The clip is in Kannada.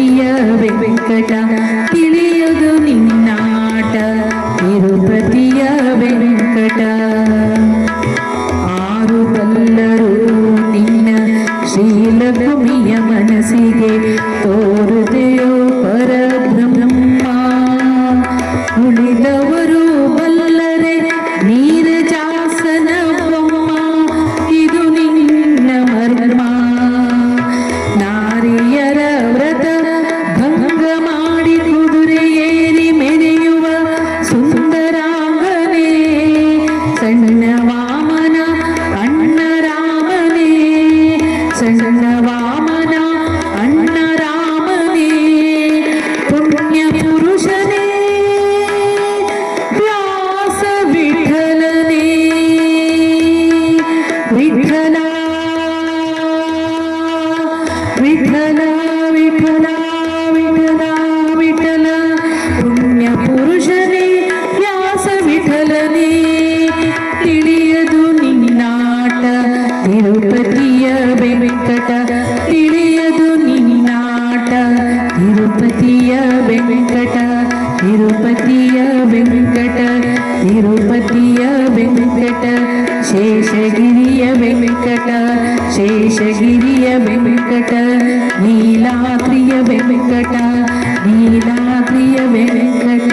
ತಿರುಪತಿಯ ವೆಂಕಟ ತಿಳಿಯದು ನಿನ್ನಾಟ ತಿರುಪತಿಯ ವೆಂಕಟ ಆರು ಬಲ್ಲರು ನಿನ್ನ ಶ್ರೀಲಕ್ಷ್ಮಿಯ ಮನಸ್ಸಿಗೆ ತೋರುದೆಯೋ ಪರಬ್ರಹ್ಮ ಉಳಿದವರು ಬಲ್ಲರೆ ನೀರಜಾಸನ ಬ್ರಹ್ಮ ಇದು ನಿನ್ನ ಮರ್ಮ ನಾರಿಯರ ವ್ರತ ಭಂಗ ಮಾಡಿ ಕುದುರೆ ಏರಿ ಮೆರೆಯುವ ಸುಂದರಾಂಗನೇ ಸಣ್ಣ ವಾಮನ ಅಣ್ಣ ರಾಮನೇ ಸಣ್ಣ ವಾಮನ ಅಣ್ಣ ರಾಮನೇ ಪುಣ್ಯ ಪುರುಷನೇ ವ್ಯಾಸ ವಿಠಲನೇ ವಿಠಲ ವಿಠಲ ವಿಠಲ ವಿಠಲ ವಿಠಲ ಪುಣ್ಯ ಪುರುಷನೇ ವ್ಯಾಸ ವಿಠಲನೇ ತಿಳಿಯದು ನಿನ್ನಾಟ ತಿರುಪತಿಯ ವೆಂಕಟ ತಿಳಿಯದು ನಿನ್ನಾಟ ತಿರುಪತಿಯ ವೆಂಕಟ ತಿರುಪತಿಯ ವೆಂಕಟ ತಿರುಪತಿಯ ವೆಂಕಟ ಶೇಷಗಿರಿಯ ವೆಂಕಟ ಶೇಷಗಿರಿಯ ವೆಂಕಟ ನೀಲಾದ್ರಿಯ ವೆಂಕಟ ನೀಲಾದ್ರಿಯ ವೆಂಕಟ